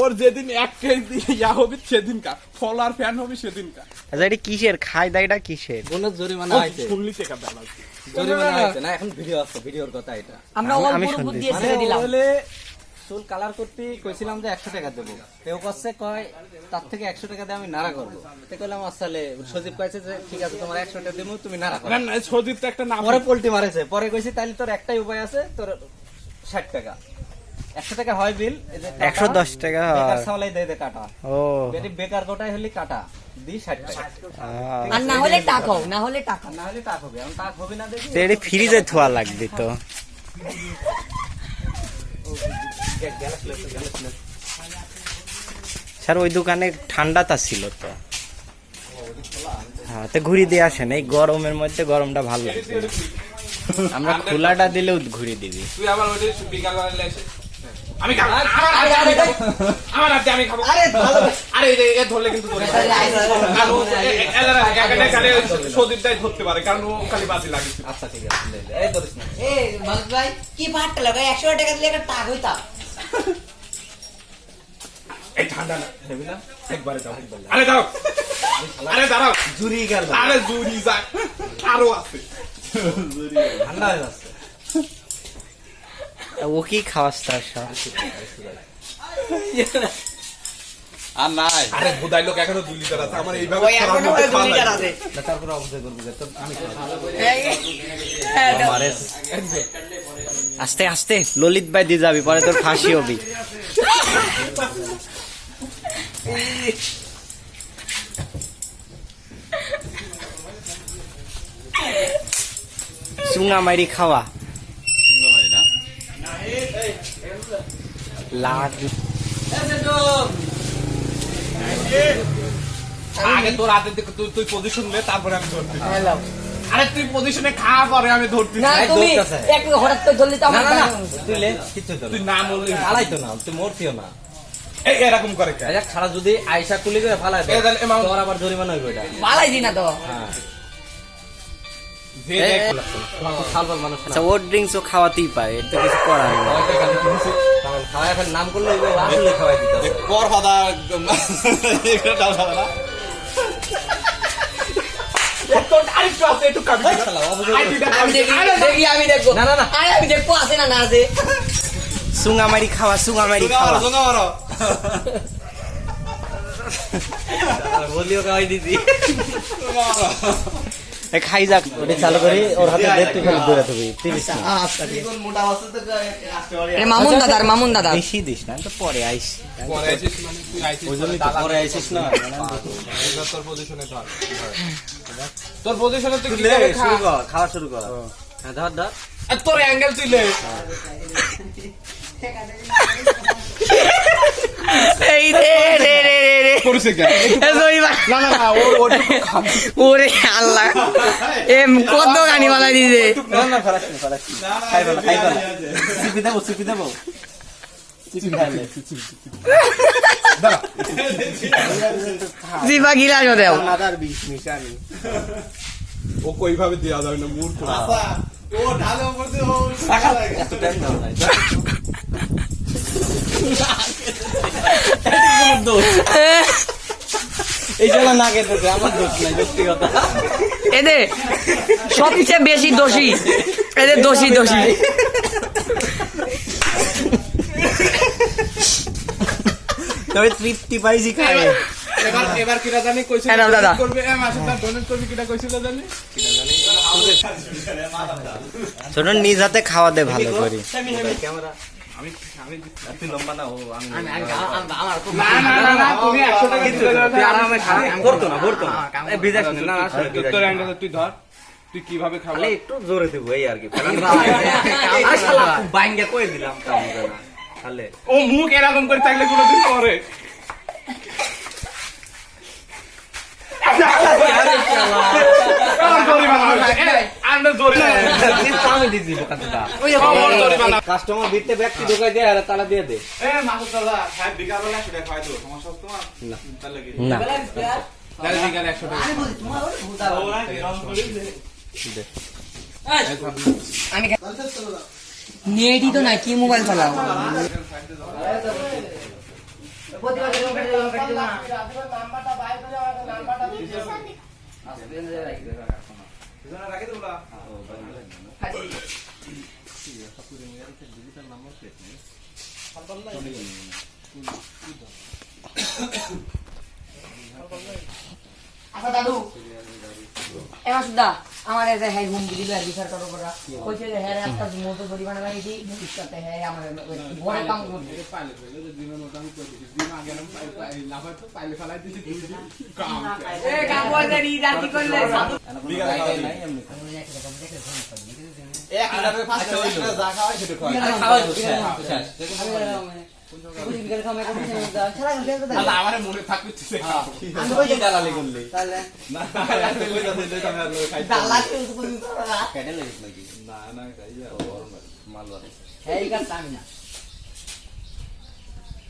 ওর যেদিন এক কেজি ইয়া হবে সেদিনকা ফলোয়ার ফ্যান হবে সেদিনকা। আচ্ছা এটা কিসের খাই দাইটা কিসের? কোনো জরিমানা আছে? শুনলি টাকা বেলা জরিমানা আছে না, এখন ভিডিও আছে, ভিডিওর কথা এটা আমরা অল্প উপর দিয়ে ছেড়ে দিলাম। বলে চুল কালার করতে কইছিলাম যে 100 টাকা দেবো, কেউ কচ্ছে কয় তার থেকে 100 টাকা দিয়ে আমি নাড়া করবো। তো কইলাম আসলে সজীব কইছে যে ঠিক আছে তোমার 100 টাকা দেবো, তুমি নাড়া করো। না না সদীপ তো একটা নাম পরে পোল্টি মারেছে, পরে কইছি তাইলে তোর একটাই উপায় আছে, তোর 60 টাকা 100 টাকা হয় বিল, 110 টাকা বেকার সাওলাই দে কাটা। ও বেটি বেকার গোটাই হলি কাটা দি 60 টাকা, আর না হলে টাক হোক, না হলে টাক না হলে টাক হবে। এখন টাক হবে না দেখি তো এটা ফ্রিজে থোয়া লাগবে তো। স্যার ওই দোকানে ঠান্ডাটা ছিল তো, হ্যাঁ তো ঘুরি দিয়ে আসেন, এই গরমের মধ্যে গরমটা ভালো লাগবে। আমরা খোলাটা দিলেও ঘুরি দিবি। তুই আবার ওই বিকাল বেলা এসে আমি খাবো, আমার হাতে আমি খাবো। আরে এ ধরলে কিন্তু ধরে সদীপটাই ধরতে পারে, কারণ ও খালি বাজি লাগে। আচ্ছা ঠিক আছে, এই ধরিস না। এ মালিক ভাই কি ভাটটা লাগাই 100 টাকা দিলে একটা টাক হইতা। এই ঠান্ডা না হেবি না, একবারে দাও। আরে দাও, আরে দাঁড়াও, জুরি গেল, আরে জুরি যাক আরো আছে, ঠান্ডা হয়ে যাচ্ছে। ও কি খাওয়াস তার সব? আর নাই, আরে বোধাই লোক এখনো 2 লিটার আছে আমার এইভাবে। ওই এখনো 2 লিটার আছে। তারপরে অবস্থা করবি যে তোর আমি মারে আস্তে আস্তে ললিত ভাই দিয়ে যাবি, পরে তোর ফাঁসি হবি। চুঙা মারি খাওয়া লাগ। আগে তোর হাতে থেকে তুই পজিশন নে, তারপরে আমি ধরতে। আরে তুই পজিশনে খা, পরে আমি ধরতে। না তুমি একটু হঠাৎ করে ধরলি তো না আমার না না, তুই লে কিচ্ছু তো তুই না বললি ফালাই তো না, তুই মরতিও না। এই এরকম করে কে? আচ্ছা ছাড়া যদি আয়সা কুলি করে ফালাই দেয়, এই তাহলে amount- তোর আবার জরিমানা হইবে এটা। বালাই দি না তো। হ্যাঁ যে এই, দেখ সালবাল মানুষ না। আচ্ছা ওর ড্রিঙ্কস ও খাওয়াতেই পারে, এর তো কিছু করার নেই। কারণ খাওয়াই এখন নাম করলে হইবে, আসলে খাওয়াই দিতে হবে। পর হদা এটা দাও না। একটু আরেকটু আছে, একটু কাবি। শালা, অবশ্যই। আমি দেখি আমি দেখবো। না, না, না। আরে আমি দেখবো আছে না না আছে। চুঙা মারি খাওয়া, চুঙা মারি খাওয়া। বলিও খাওয়াই দিছি। এ খাই যাক। ওটা চালু করি, ওর হাতে দে, তুই খালি দৌড়া থাকবি 30 না। এটা মামুন দাদার। বেশি দিস না, আমি তো পরে আইস। পরে আইছিস মানে তুই আইছিস, ওই জন্যই তো পরে আইছিস না। তোর পজিশনে ধর। তোর পজিশনে তুই তুই কি লে, করে শুরু খা? কর, খাওয়া শুরু কর। হ্যাঁ ধর ধর। আর তোর অ্যাঙ্গেল তুই লে। এই রে রে রে রে করছে কেন? এ জরিমা। না না না, ওটুকু খাবি। ওরে আল্লাহ, এম কত গানি বানাই দিছে। না না, ফেলাস না, ফেলাস না। খাই ফেলা, খাই ফেলা। চিপি দেবো, চিপি দেবো। চিপি খাইলে। দাঁড়া। জিবা গিলা দেও। নাদার বিষ মিশানি। ও কইভাবে দেয়া যাবে না, মূর্খ। এত টাইম দাও নাই। এই জন্য না খেতে আমার দোষ নাই, ব্যক্তিগত। এদের সবচেয়ে বেশি দোষী, এদের দোষী। তবে তৃপ্তি পাইছি খাই। এবার কিরা জানি কইছিল হ্যাঁ, দাদা। করবে, মাসে তার ডোনেট করবি, কিটা কইছিল জানি? ছোট নিজ হাতে খাওয়া দে ভালো করে। ক্যামেরা আমি তুই লম্বা না, ও আমি না না না, তুমি 100 টাকা দিতে যাবে। তুই আরামে খা, ভরতো না, ভরতো না। এই বিজাস না, না আসলে বিজাস তোর না। অ্যাঙ্গেল তুই ধর, তুই কিভাবে খাবি? খালি একটু জোরে দেবো এই আর কি। আরে শালা, বাইঙ্গা কই দিলাম কাম করে না। খালে ও মুখ এরকম করে থাকলে কোনোদিন করে। আমি দিছি বোকাটা। কাস্টমার ভিতরে ব্যক্তি ঢোকাই দিয়ে আর তালা দিয়ে দে। না আমি নেটই তো না, কি মোবাইল চালাও? দেবো না। আচ্ছা দাদু এবার সুদ্ধা আমার এসে হ্যাঁ হুমকি দিল আর বিচার করো করা কইছে যে হ্যাঁ একটা মতো পরিমাণে লাগি দিই ভবিষ্যতে হ্যাঁ আমার ঘরে কাম করবে এ কাম করতে রি রাতি করলে আমার মনে থাকবে তাহলে এই কাজ আমি না